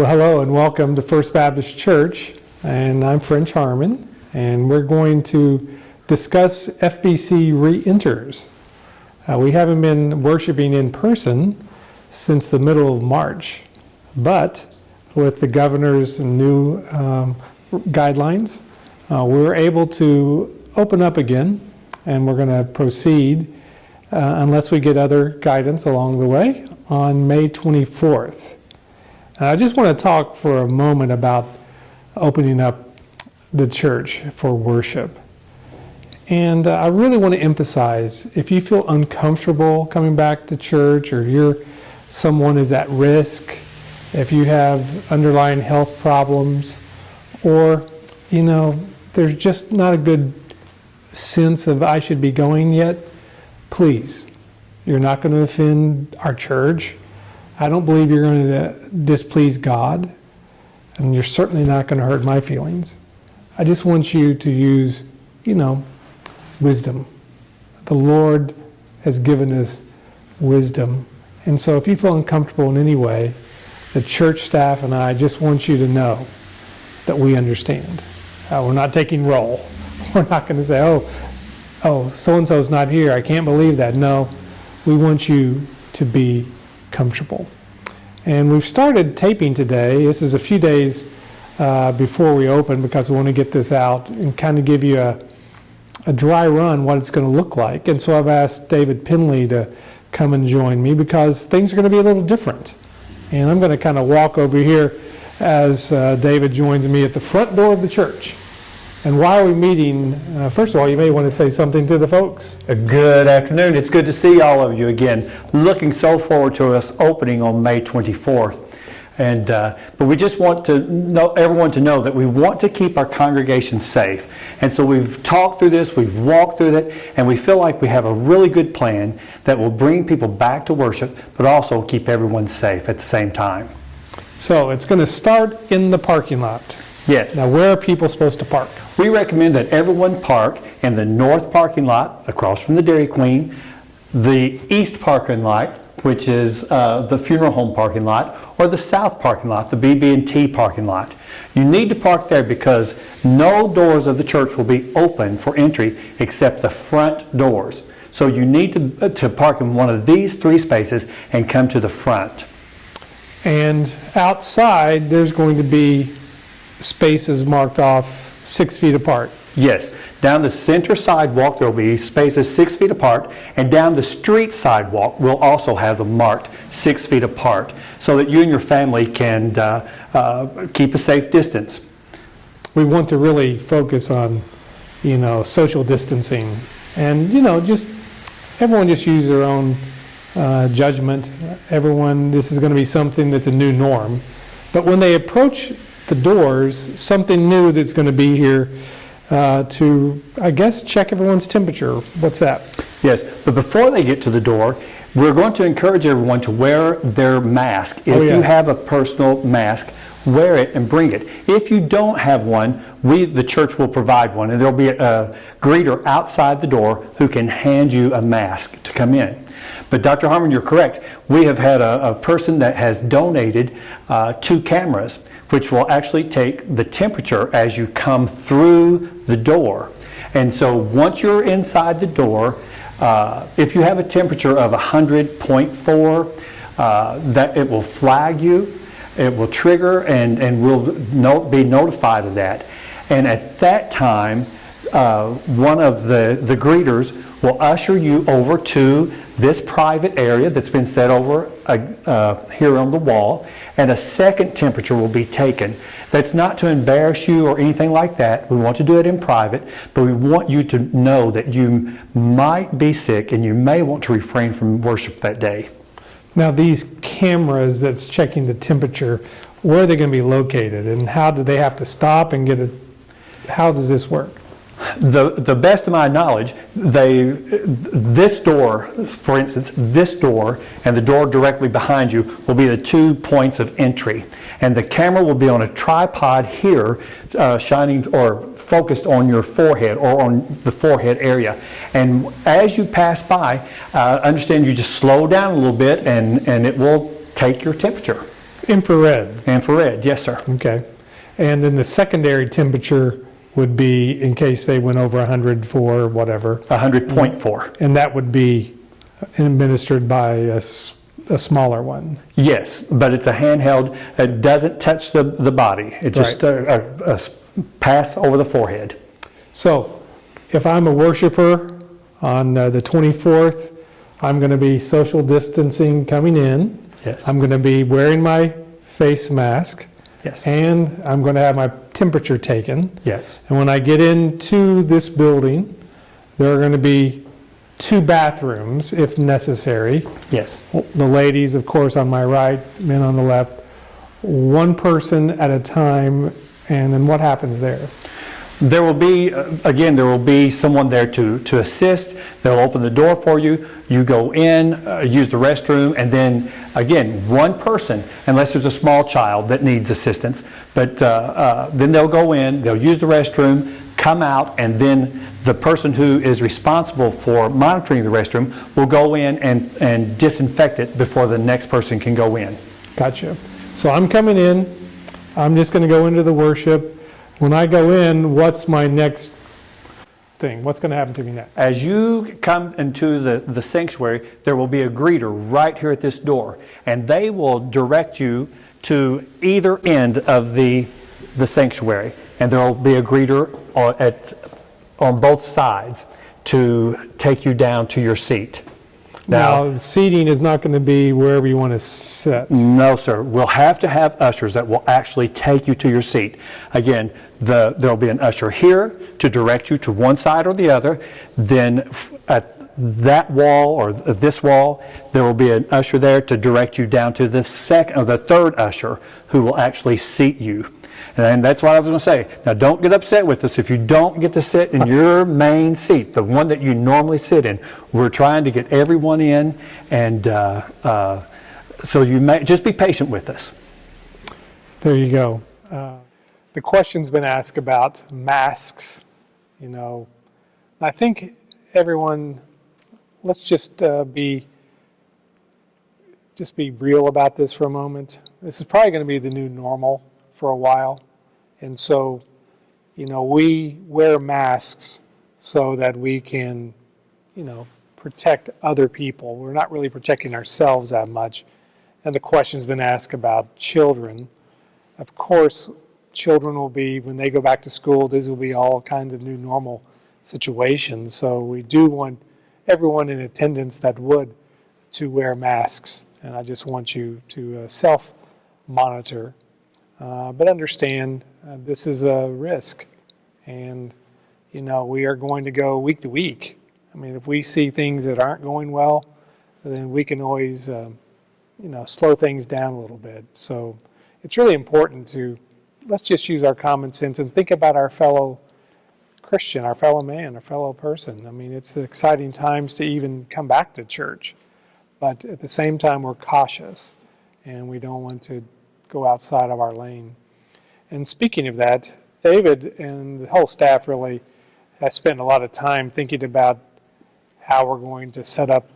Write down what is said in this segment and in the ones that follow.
Well, hello and welcome to First Baptist Church, and I'm French Harmon, and we're going to discuss FBC Re-Enters. We haven't been worshiping in person since the middle of March, but with the governor's new guidelines, we're able to open up again, and we're going to proceed, unless we get other guidance along the way, on May 24th. I just want to talk for a moment about opening up the church for worship. And I really want to emphasize, if you feel uncomfortable coming back to church, or someone is at risk, if you have underlying health problems, or, there's just not a good sense of I should be going yet, please, you're not going to offend our church. I don't believe you're going to displease God, and you're certainly not going to hurt my feelings. I just want you to use, wisdom. The Lord has given us wisdom. And so if you feel uncomfortable in any way, the church staff and I just want you to know that we understand. We're not taking roll. We're not going to say, oh, so-and-so's not here. I can't believe that. No, we want you to be comfortable. And we've started taping today. This is a few days before we open, because we want to get this out and kind of give you a dry run what it's going to look like. And so I've asked David Pendley to come and join me, because things are going to be a little different. And I'm going to kind of walk over here as David joins me at the front door of the church. And why are we meeting? First of all, you may want to say something to the folks. Good afternoon. It's good to see all of you again. Looking so forward to us opening on May 24th. But we just want to know everyone to know that we want to keep our congregation safe. And so we've talked through this, we've walked through it, and we feel like we have a really good plan that will bring people back to worship, but also keep everyone safe at the same time. So it's going to start in the parking lot. Yes. Now, where are people supposed to park? We recommend that everyone park in the north parking lot across from the Dairy Queen, the east parking lot, which is the funeral home parking lot, or the south parking lot, the BB&T parking lot. You need to park there because no doors of the church will be open for entry except the front doors. So you need to park in one of these three spaces and come to the front. And outside, there's going to be spaces marked off 6 feet apart. Yes. Down the center sidewalk, there will be spaces 6 feet apart, and down the street sidewalk, we'll also have them marked 6 feet apart, so that you and your family can keep a safe distance. We want to really focus on, social distancing, and, just everyone just use their own judgment. This is going to be something that's a new norm. But when they approach the doors, something new that's going to be here to, I guess, check everyone's temperature. What's that? Yes, but before they get to the door, we're going to encourage everyone to wear their mask. If you have a personal mask, wear it and bring it. If you don't have one, the church will provide one, and there'll be a greeter outside the door who can hand you a mask to come in. But Dr. Harmon, you're correct. We have had a person that has donated 2 cameras, which will actually take the temperature as you come through the door. And so once you're inside the door, if you have a temperature of 100.4, that it will flag you, it will trigger, and we'll be notified of that. And at that time, one of the greeters will usher you over to this private area that's been set over here on the wall, and a second temperature will be taken. That's not to embarrass you or anything like that. We want to do it in private, but we want you to know that you might be sick and you may want to refrain from worship that day. Now, these cameras that's checking the temperature, where are they going to be located, and how do they have to stop and get it? How does this work? The best of my knowledge, this door, for instance, this door and the door directly behind you will be the 2 points of entry. And the camera will be on a tripod here, shining or focused on your forehead or on the forehead area. And as you pass by, understand you just slow down a little bit and it will take your temperature. Infrared. Infrared, yes, sir. Okay. And then the secondary temperature would be in case they went over 100 for whatever. 100.4. And that would be administered by a smaller one. Yes, but it's a handheld that doesn't touch the body. It's just a pass over the forehead. So if I'm a worshiper on the 24th, I'm going to be social distancing coming in. Yes. I'm going to be wearing my face mask. Yes. And I'm going to have my temperature taken. Yes. And when I get into this building, there are going to be 2 bathrooms if necessary. Yes. The ladies, of course, on my right, men on the left. 1 person at a time. And then what happens there? There will be, again, there will be someone there to assist. They'll open the door for you. You go in, use the restroom, and then, again, 1 person, unless there's a small child that needs assistance. But then they'll go in, they'll use the restroom, come out, and then the person who is responsible for monitoring the restroom will go in and disinfect it before the next person can go in. Gotcha. So I'm coming in. I'm just going to go into the worship. When I go in, what's my next thing? What's going to happen to me next? As you come into the sanctuary, there will be a greeter right here at this door, and they will direct you to either end of the sanctuary, and there will be a greeter on both sides to take you down to your seat. Now, seating is not going to be wherever you want to sit. No, sir. We'll have to have ushers that will actually take you to your seat. Again, there'll be an usher here to direct you to one side or the other. Then at that wall or this wall, there will be an usher there to direct you down to the second or the third usher who will actually seat you. And that's what I was going to say. Now, don't get upset with us if you don't get to sit in your main seat, the one that you normally sit in. We're trying to get everyone in, and so you may just be patient with us. There you go. The question's been asked about masks. I think everyone, let's just be real about this for a moment. This is probably going to be the new normal for a while. And so, we wear masks so that we can, protect other people. We're not really protecting ourselves that much. And the question's been asked about children. Of course, children will be, when they go back to school, these will be all kinds of new normal situations. So we do want everyone in attendance that would to wear masks. And I just want you to self-monitor. But understand this is a risk, and we are going to go week to week. I mean, if we see things that aren't going well, then we can always slow things down a little bit. So it's really important let's just use our common sense and think about our fellow Christian, our fellow man, our fellow person. I mean, it's exciting times to even come back to church, but at the same time we're cautious and we don't want to go outside of our lane. And speaking of that, David and the whole staff really has spent a lot of time thinking about how we're going to set up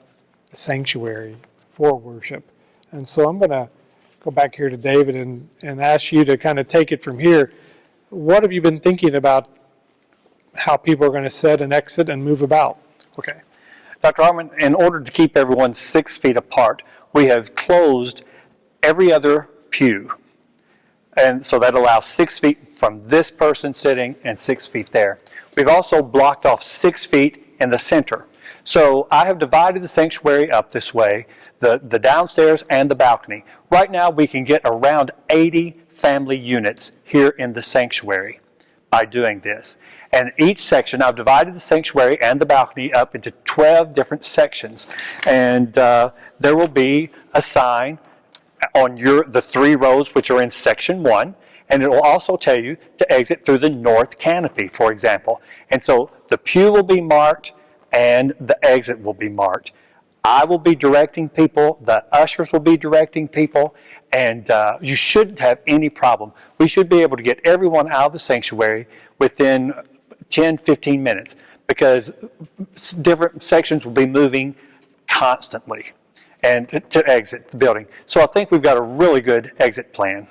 the sanctuary for worship. And so I'm going to go back here to David and ask you to kind of take it from here. What have you been thinking about how people are going to sit and exit and move about? Okay. Dr. Harmon, in order to keep everyone 6 feet apart, we have closed every other pew. And so that allows 6 feet from this person sitting and 6 feet there. We've also blocked off 6 feet in the center. So I have divided the sanctuary up this way, the downstairs and the balcony. Right now we can get around 80 family units here in the sanctuary by doing this. And each section, I've divided the sanctuary and the balcony up into 12 different sections. And there will be a sign on the 3 rows which are in section 1, and it will also tell you to exit through the north canopy, for example. And so the pew will be marked and the exit will be marked. I will be directing people, the ushers will be directing people, and you shouldn't have any problem. We should be able to get everyone out of the sanctuary within 10-15 minutes because different sections will be moving constantly. and to exit the building. So I think we've got a really good exit plan.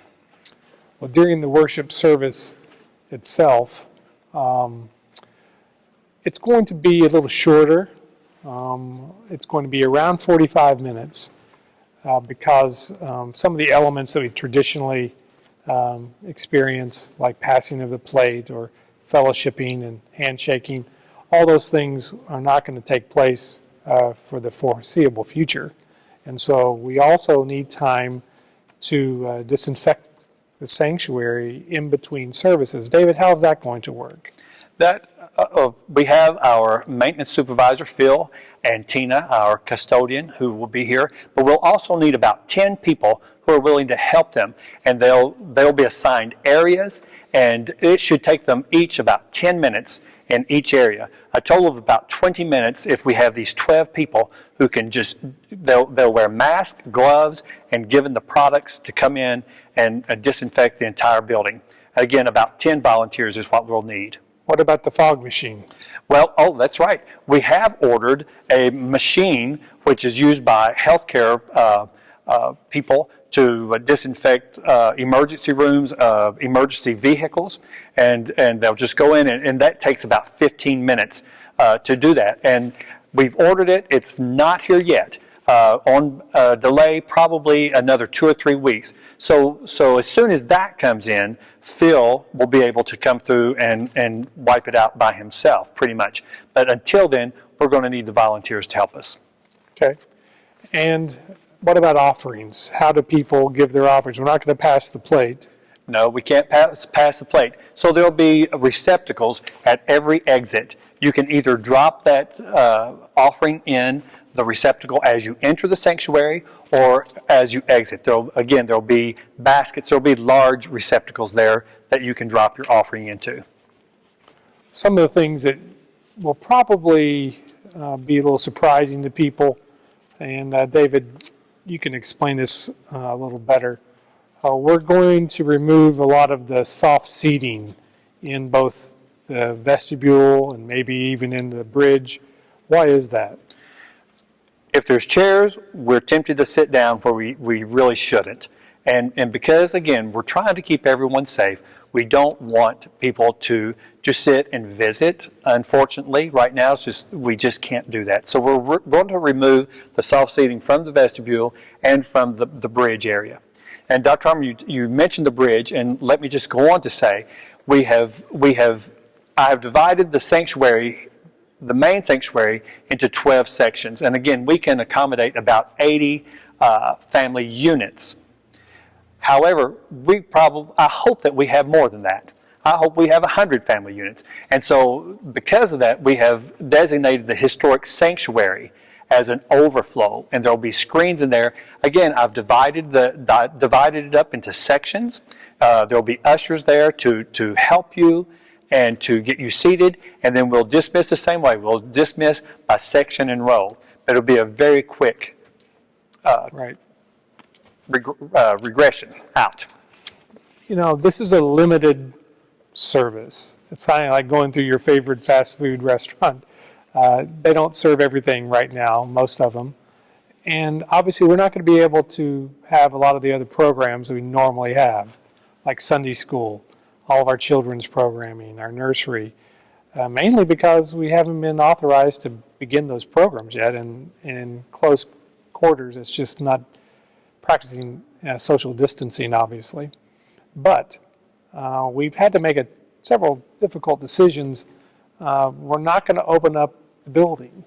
Well, during the worship service itself, it's going to be a little shorter. It's going to be around 45 minutes because some of the elements that we traditionally experience, like passing of the plate or fellowshipping and handshaking, all those things are not going to take place for the foreseeable future. And so we also need time to disinfect the sanctuary in between services. David, how's that going to work? We have our maintenance supervisor, Phil, and Tina, our custodian, who will be here. But we'll also need about 10 people who are willing to help them. And they'll be assigned areas, and it should take them each about 10 minutes in each area. A total of about 20 minutes if we have these 12 people who can they'll wear masks, gloves, and given the products to come in and disinfect the entire building. Again, about 10 volunteers is what we'll need. What about the fog machine? Well, that's right. We have ordered a machine which is used by healthcare people to disinfect emergency rooms, emergency vehicles, and they'll just go in, and that takes about 15 minutes to do that. And we've ordered it. It's not here yet. On delay, probably another 2 or 3 weeks. So as soon as that comes in, Phil will be able to come through and wipe it out by himself, pretty much. But until then, we're going to need the volunteers to help us. Okay. And what about offerings? How do people give their offerings? We're not going to pass the plate. No, we can't pass the plate. So there'll be receptacles at every exit. You can either drop that offering in the receptacle as you enter the sanctuary or as you exit. There'll be baskets, there'll be large receptacles there that you can drop your offering into. Some of the things that will probably be a little surprising to people, and David, you can explain this a little better. We're going to remove a lot of the soft seating in both the vestibule and maybe even in the bridge. Why is that? If there's chairs, we're tempted to sit down where we really shouldn't. And because, again, we're trying to keep everyone safe, we don't want people to just sit and visit. Unfortunately, right now, we just can't do that. So we're going to remove the soft seating from the vestibule and from the bridge area. And Dr. Harmon, you mentioned the bridge, and let me just go on to say, I have divided the sanctuary, the main sanctuary, into 12 sections. And again, we can accommodate about 80 family units. However, I hope that we have more than that. I hope we have 100 family units. And so because of that, we have designated the historic sanctuary as an overflow, and there'll be screens in there. Again, I've divided it up into sections. There'll be ushers there to help you and to get you seated, and then we'll dismiss the same way. We'll dismiss by section and row. It'll be a very quick regression out. You know, this is a limited service. It's kind of like going through your favorite fast food restaurant. They don't serve everything right now, most of them. And obviously we're not going to be able to have a lot of the other programs that we normally have, like Sunday school, all of our children's programming, our nursery, mainly because we haven't been authorized to begin those programs yet. And in close quarters, it's just not practicing social distancing, obviously. But we've had to make several difficult decisions. We're not going to open up the building.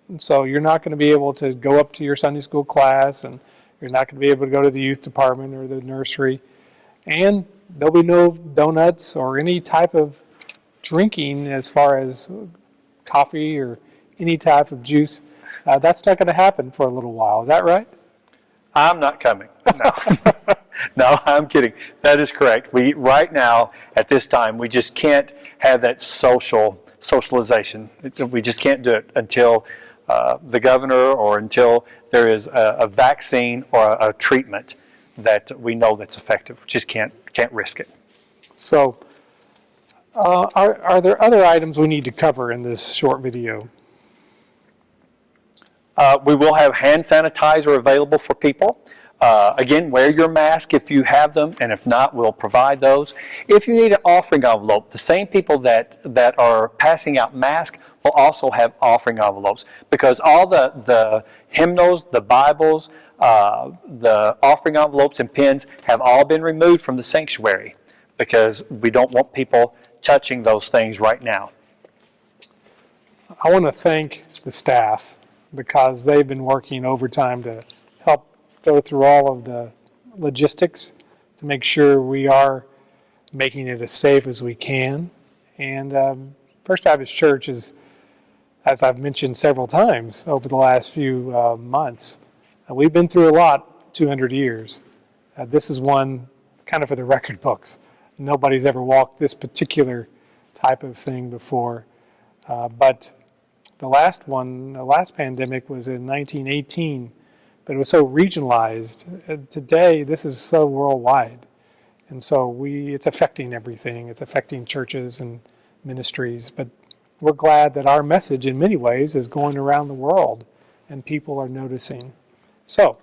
And so you're not going to be able to go up to your Sunday school class, and you're not going to be able to go to the youth department or the nursery. And there'll be no donuts or any type of drinking as far as coffee or any type of juice. That's not going to happen for a little while. Is that right? I'm not coming. No. No, I'm kidding. That is correct. Right now, at this time, we just can't have that socialization. We just can't do it until the governor or until there is a vaccine or a treatment that we know that's effective. We just can't risk it. So, are there other items we need to cover in this short video? We will have hand sanitizer available for people. Again, wear your mask if you have them, and if not, we'll provide those. If you need an offering envelope, the same people that are passing out masks will also have offering envelopes, because all the hymnals, the Bibles, the offering envelopes and pens have all been removed from the sanctuary, because we don't want people touching those things right now. I want to thank the staff, because they've been working overtime to help go through all of the logistics to make sure we are making it as safe as we can. And First Baptist Church is, as I've mentioned several times over the last few months, we've been through a lot, 200 years. This is one kind of for the record books. Nobody's ever walked this particular type of thing before. But the last pandemic was in 1918, but it was so regionalized. Today, this is so worldwide. And so it's affecting everything. It's affecting churches and ministries. But we're glad that our message, in many ways, is going around the world, and people are noticing. So,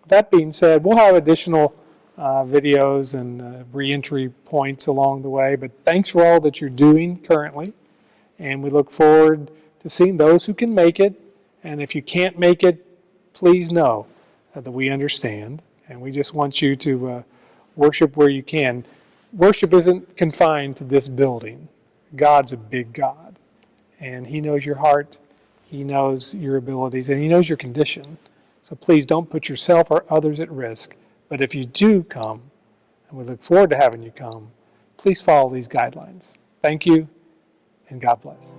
that being said, we'll have additional videos and reentry points along the way. But thanks for all that you're doing currently. And we look forward to seeing those who can make it. And if you can't make it, please know that we understand. And we just want you to worship where you can. Worship isn't confined to this building. God's a big God. And He knows your heart. He knows your abilities. And He knows your condition. So please don't put yourself or others at risk. But if you do come, and we look forward to having you come, please follow these guidelines. Thank you, and God bless.